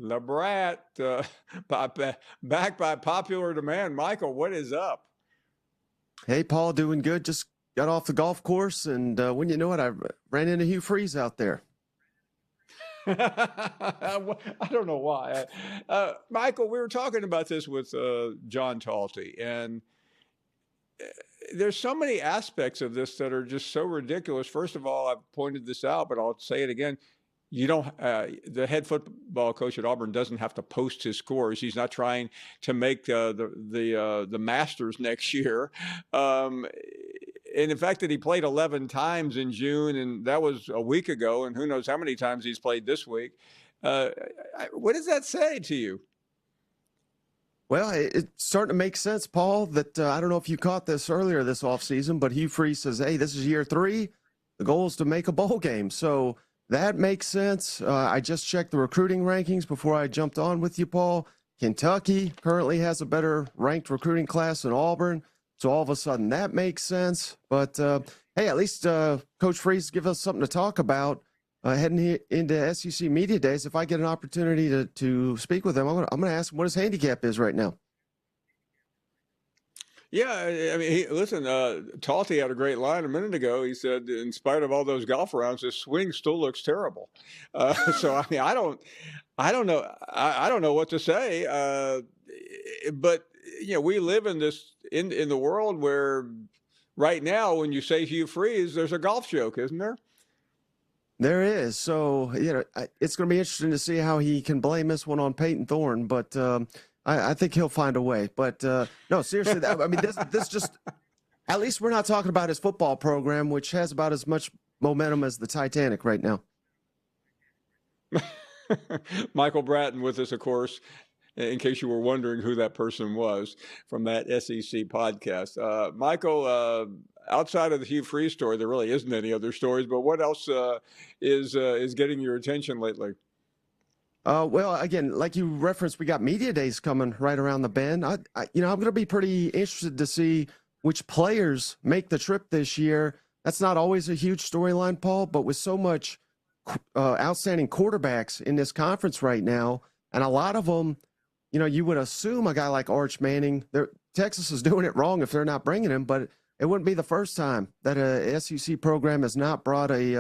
the brat, back by popular demand. Michael, what is up? Hey, Paul, doing good. Just got off the golf course, and when you know it, I ran into Hugh Freeze out there. I don't know why. Michael, we were talking about this with John Talty, and there's so many aspects of this that are just so ridiculous. First of all, I've pointed this out, but I'll say it again. You don't. The head football coach at Auburn doesn't have to post his scores. He's not trying to make the Masters next year. And the fact that he played 11 times in June, and that was a week ago, and who knows how many times he's played this week. What does that say to you? Well, it's starting to make sense, Paul, that I don't know if you caught this earlier this offseason, but Hugh Freeze says, hey, this is year 3. The goal is to make a bowl game. So that makes sense. I just checked the recruiting rankings before I jumped on with you, Paul. Kentucky currently has a better ranked recruiting class than Auburn. So all of a sudden that makes sense. But, hey, at least Coach Freeze give us something to talk about heading into SEC Media Days. If I get an opportunity to speak with him, I'm going to ask him what his handicap is right now. Yeah, I mean, listen, Talty had a great line a minute ago. He said, in spite of all those golf rounds, his swing still looks terrible. So, I mean, I don't know. I don't know what to say. But, you know, we live in the world where right now, when you say Hugh Freeze, there's a golf joke, isn't there? There is. So, you know, it's going to be interesting to see how he can blame this one on Peyton Thorne, but I think he'll find a way. But no, seriously, I mean, this just, at least we're not talking about his football program, which has about as much momentum as the Titanic right now. Michael Bratton with us, of course, in case you were wondering who that person was from that SEC podcast. Michael, outside of the Hugh Freeze story, there really isn't any other stories, but what else is getting your attention lately? Well, again, like you referenced, we got media days coming right around the bend. I'm going to be pretty interested to see which players make the trip this year. That's not always a huge storyline, Paul, but with so much outstanding quarterbacks in this conference right now, and a lot of them, you know, you would assume a guy like Arch Manning, Texas is doing it wrong if they're not bringing him, but it wouldn't be the first time that a SEC program has not brought I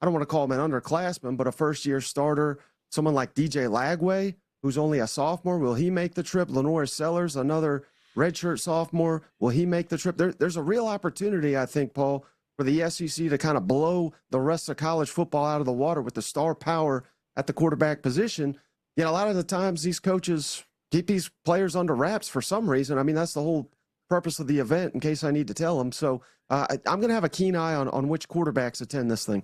don't want to call him an underclassman, but a first-year starter. Someone like DJ Lagway, who's only a sophomore, will he make the trip? Lenore Sellers, another redshirt sophomore, will he make the trip? There's a real opportunity, I think, Paul, for the SEC to kind of blow the rest of college football out of the water with the star power at the quarterback position. Yet a lot of the times these coaches keep these players under wraps for some reason. I mean, that's the whole purpose of the event, in case I need to tell them. So I'm going to have a keen eye on which quarterbacks attend this thing.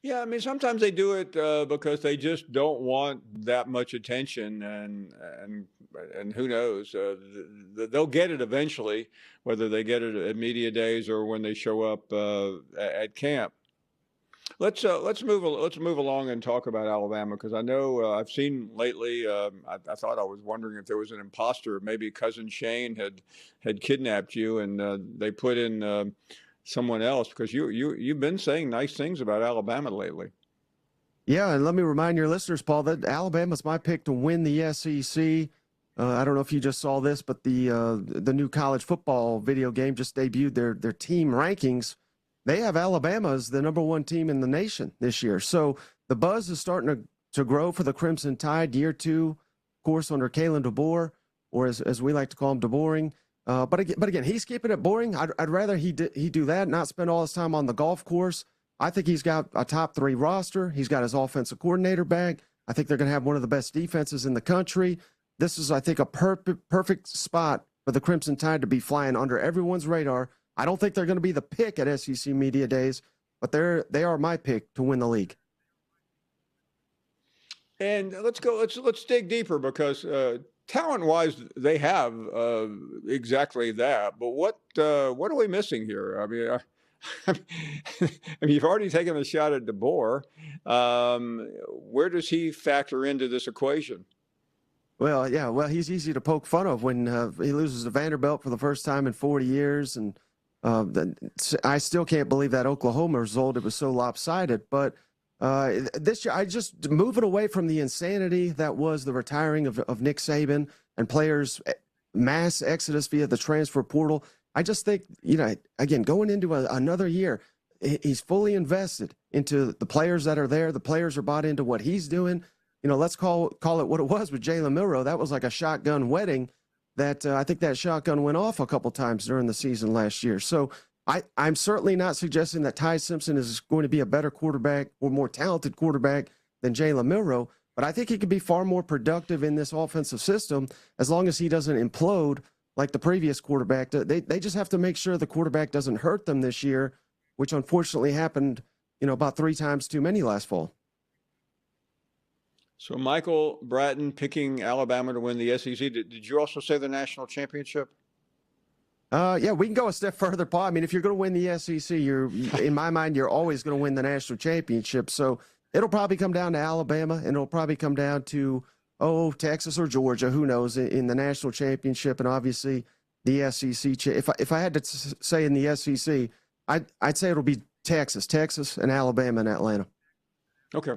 Yeah, I mean, sometimes they do it because they just don't want that much attention, and who knows? They'll get it eventually, whether they get it at media days or when they show up at camp. Let's move along and talk about Alabama, because I know I've seen lately. I thought I was wondering if there was an imposter. Maybe cousin Shane had kidnapped you, and they put in someone else, because you've been saying nice things about Alabama lately. Yeah, and let me remind your listeners, Paul, that Alabama's my pick to win the SEC. I don't know if you just saw this, but the new college football video game just debuted their team rankings. They have Alabama as the number 1 team in the nation this year. So the buzz is starting to grow for the Crimson Tide. Year 2, of course, under Kalen DeBoer, or as we like to call him, DeBoring. But again, he's keeping it boring. I'd rather he do that, not spend all his time on the golf course. I think he's got a top 3 roster. He's got his offensive coordinator back. I think they're going to have one of the best defenses in the country. This is, I think, a perfect spot for the Crimson Tide to be flying under everyone's radar. I don't think they're going to be the pick at SEC Media Days, but they are my pick to win the league. And let's dig deeper, because talent-wise, they have exactly that. But what are we missing here? I mean, I mean, you've already taken a shot at DeBoer. Where does he factor into this equation? Well, yeah, he's easy to poke fun of when he loses to Vanderbilt for the first time in 40 years, and I still can't believe that Oklahoma result. It was so lopsided, but This year, I just moving away from the insanity that was the retiring of Nick Saban and players' mass exodus via the transfer portal. I just think, again, going into another year, he's fully invested into the players that are there. The players are bought into what he's doing. Let's call it what it was with Jalen Milroe. That was like a shotgun wedding that I think that shotgun went off a couple times during the season last year. So I'm certainly not suggesting that Ty Simpson is going to be a better quarterback or more talented quarterback than Jalen Milroe, but I think he could be far more productive in this offensive system as long as he doesn't implode like the previous quarterback. They just have to make sure the quarterback doesn't hurt them this year, which unfortunately happened, about 3 times too many last fall. So Michael Bratton picking Alabama to win the SEC. Did you also say the national championship? Yeah, we can go a step further, Paul. I mean, if you're going to win the SEC, in my mind, you're always going to win the national championship. So it'll probably come down to Alabama, and it'll probably come down to, Texas or Georgia, who knows, in the national championship, and obviously the SEC. If I had to say in the SEC, I'd say it'll be Texas, and Alabama and Atlanta. Okay.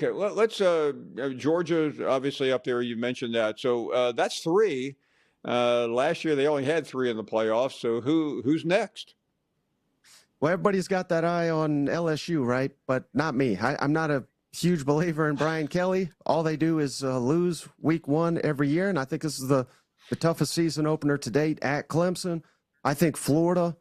Well, let's Georgia obviously up there. You mentioned that. So that's 3. Last year they only had 3 in the playoffs. So who's next? Well, everybody's got that eye on LSU, right? But not me. I'm not a huge believer in Brian Kelly. All they do is lose week 1 every year, and I think this is the toughest season opener to date at Clemson. I think Florida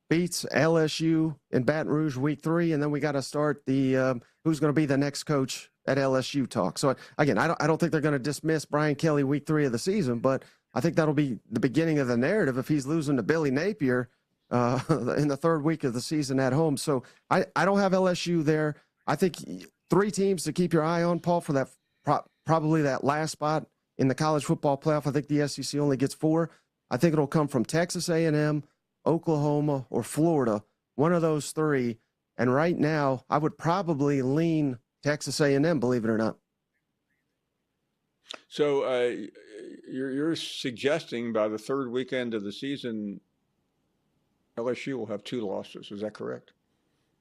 beats LSU in Baton Rouge week 3, and then we got to start the who's going to be the next coach at LSU talk. So again, I don't think they're going to dismiss Brian Kelly week 3 of the season, but I think that'll be the beginning of the narrative if he's losing to Billy Napier in the 3rd week of the season at home. So I don't have LSU there. I think 3 teams to keep your eye on, Paul, for that probably that last spot in the college football playoff. I think the SEC only gets 4. I think it'll come from Texas A&M, Oklahoma, or Florida, one of those 3. And right now, I would probably lean Texas A&M, believe it or not. So you're suggesting by the 3rd weekend of the season, LSU will have 2 losses. Is that correct?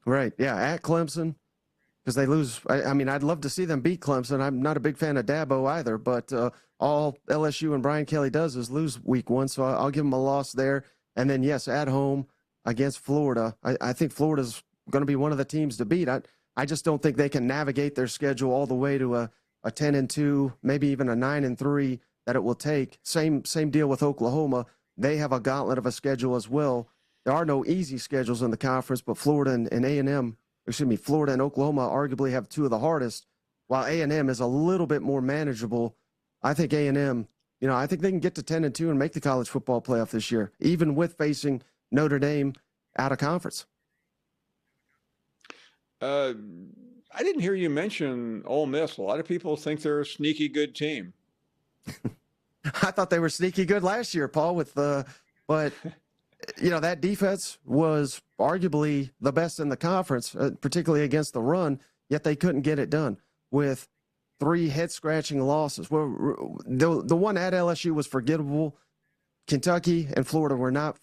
Right. Yeah, at Clemson, because they lose. I mean, I'd love to see them beat Clemson. I'm not a big fan of Dabo either, but all LSU and Brian Kelly does is lose week 1, so I'll give them a loss there. And then, yes, at home against Florida. I think Florida's going to be one of the teams to beat. I just don't think they can navigate their schedule all the way to a 10-2, maybe even a 9-3 that it will take. Same deal with Oklahoma. They have a gauntlet of a schedule as well. There are no easy schedules in the conference, but Florida and Florida and Oklahoma arguably have 2 of the hardest, while A&M is a little bit more manageable. I think A&M, I think they can get to 10-2 and make the college football playoff this year, even with facing Notre Dame out of conference. I didn't hear you mention Ole Miss. A lot of people think they're a sneaky good team. I thought they were sneaky good last year, Paul, but that defense was arguably the best in the conference, particularly against the run, yet they couldn't get it done with 3 head-scratching losses. Well, the one at LSU was forgettable. Kentucky and Florida were not,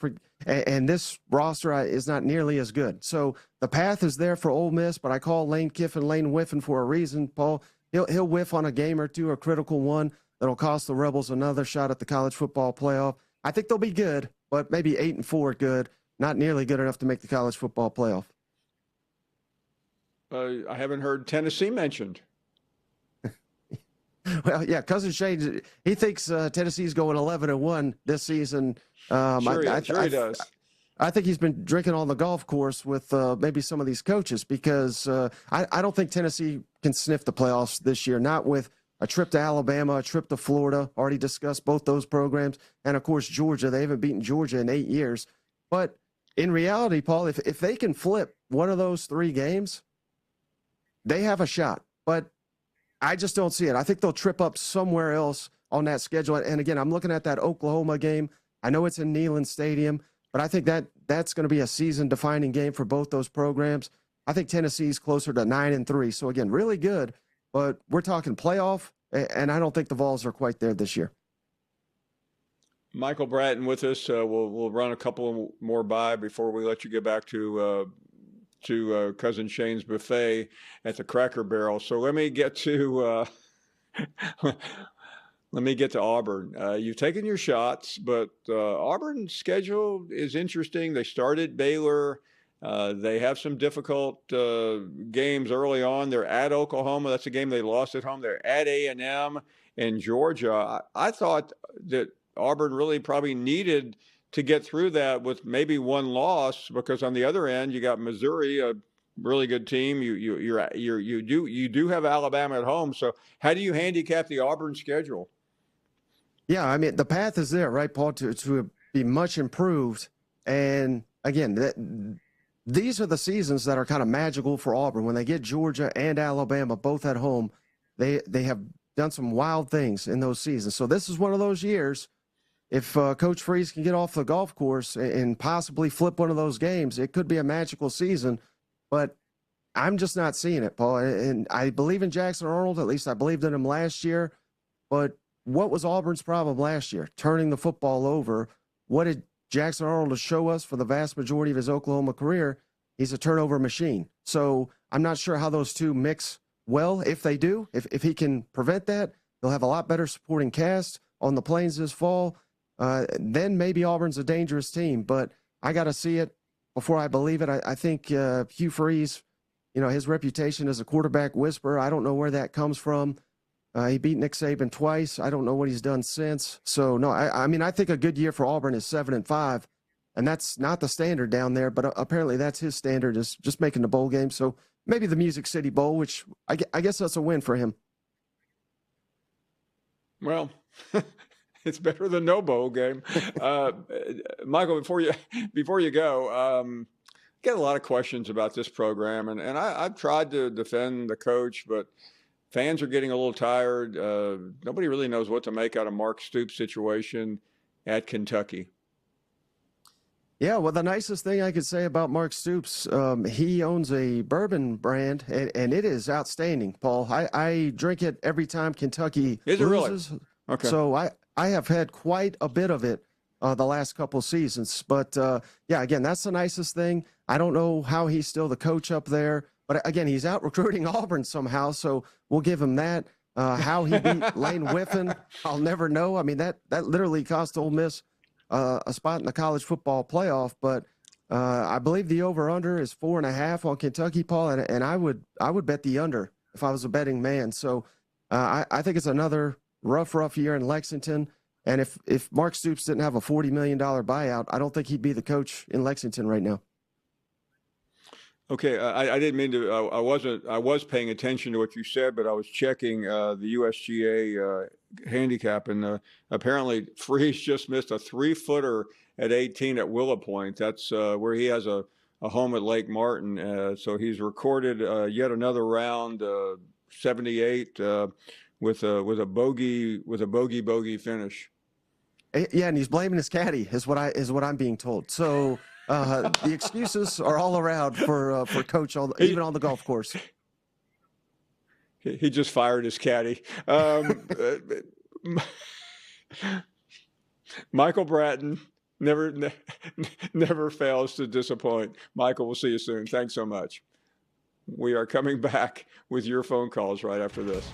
and this roster is not nearly as good. So the path is there for Ole Miss, but I call Lane Kiffin Lane Whiffin for a reason, Paul. He'll whiff on a game or 2, a critical one that'll cost the Rebels another shot at the college football playoff. I think they'll be good, but maybe 8-4 good, not nearly good enough to make the college football playoff. I haven't heard Tennessee mentioned. Well, yeah, Cousin Shane, he thinks Tennessee's going 11-1 this season. Sure he does. I think he's been drinking on the golf course with maybe some of these coaches because I don't think Tennessee can sniff the playoffs this year, not with a trip to Alabama, a trip to Florida, already discussed both those programs, and, of course, Georgia. They haven't beaten Georgia in 8 years. But in reality, Paul, if they can flip one of those 3 games, they have a shot. But I just don't see it. I think they'll trip up somewhere else on that schedule. And, again, I'm looking at that Oklahoma game. I know it's in Neyland Stadium, but I think that's going to be a season-defining game for both those programs. I think Tennessee's closer to 9-3. So, again, really good. But we're talking playoff, and I don't think the Vols are quite there this year. Michael Bratton with us. We'll run a couple more by before we let you get back to to Cousin Shane's buffet at the Cracker Barrel. So let me get to let me get to Auburn. You've taken your shots, but Auburn's schedule is interesting. They started Baylor. They have some difficult games early on. They're at Oklahoma. That's a game they lost at home. They're at A&M and Georgia. I thought that Auburn really probably needed to get through that with maybe one loss, because on the other end you got Missouri, a really good team. You do have Alabama at home. So how do you handicap the Auburn schedule? Yeah, I mean, the path is there, right, Paul, to be much improved. And again, these are the seasons that are kind of magical for Auburn. When they get Georgia and Alabama both at home, they have done some wild things in those seasons. So this is one of those years. If Coach Freeze can get off the golf course and possibly flip one of those games, it could be a magical season. But I'm just not seeing it, Paul. And I believe in Jackson Arnold. At least I believed in him last year. But what was Auburn's problem last year? Turning the football over. What did Jackson Arnold show us for the vast majority of his Oklahoma career? He's a turnover machine. So I'm not sure how those two mix well. If they do, if he can prevent that, they'll have a lot better supporting cast on the Plains this fall. Then maybe Auburn's a dangerous team. But I got to see it before I believe it. I think Hugh Freeze, his reputation as a quarterback whisperer, I don't know where that comes from. He beat Nick Saban twice. I don't know what he's done since. So, no, I mean, I think a good year for Auburn is 7-5, and that's not the standard down there, but apparently that's his standard, is just making the bowl game. So maybe the Music City Bowl, which I guess that's a win for him. Well, it's better than no bowl game. Michael, before you go, get a lot of questions about this program, and I've tried to defend the coach, but fans are getting a little tired. Nobody really knows what to make out of Mark Stoops' situation at Kentucky. Yeah, well, the nicest thing I could say about Mark Stoops, he owns a bourbon brand, and it is outstanding, Paul. I drink it every time Kentucky loses. It really? Okay. So I have had quite a bit of it the last couple seasons. But, yeah, again, that's the nicest thing. I don't know how he's still the coach up there. But, again, he's out recruiting Auburn somehow, so we'll give him that. How he beat Lane Whiffin, I'll never know. I mean, that literally cost Ole Miss a spot in the college football playoff. But I believe the over-under is 4.5 on Kentucky, Paul, and I would bet the under if I was a betting man. So I think it's another rough year in Lexington. And if Mark Stoops didn't have a $40 million buyout, I don't think he'd be the coach in Lexington right now. Okay, I didn't mean to. I was paying attention to what you said, but I was checking the USGA handicap, and apparently Freeze just missed a 3-footer at 18 at Willow Point. That's where he has a home at Lake Martin. So he's recorded yet another round, 78 with a bogey finish. Yeah, and he's blaming his caddy, is what I'm being told. So. The excuses are all around for Coach, even on the golf course. He just fired his caddy. Michael Bratton never fails to disappoint. Michael, we'll see you soon. Thanks so much. We are coming back with your phone calls right after this.